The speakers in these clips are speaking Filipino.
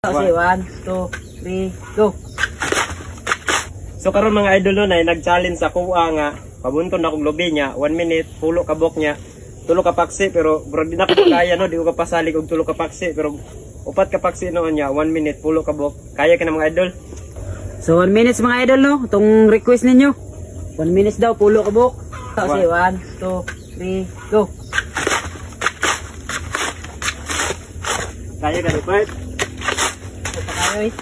Okay, 1, 2, 3, go. So karon mga idol nun ay nag-challenge sa kuha nga pabunton na kong lobi niya 1 minute pulo ka bok niya tulo ka paksi pero bro di na ko kaya no di ko kapasalig og tulo ka paksi pero upat ka paksi noon niya 1 minute pulo ka bok kaya ka na mga idol. So 1 minutes mga idol no itong request ninyo 1 minutes daw pulo ka bok. Okay, 1, 2, 3, go. Kaya ka ni Bert? Kaya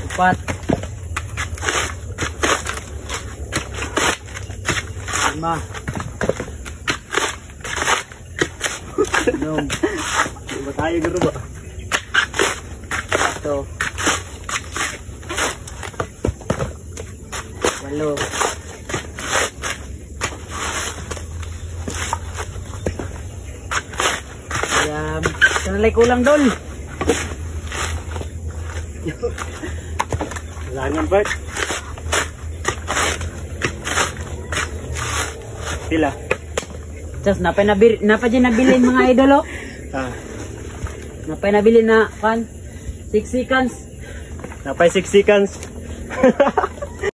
empat, 5, 6, Ba tayo guru ba? 7, 8, 9, sanalay kulang dol. Langan Bert. Pila? Just napay dyan nabilin mga idol oh. Napay nabilin na 6 seconds. Napay 6 seconds.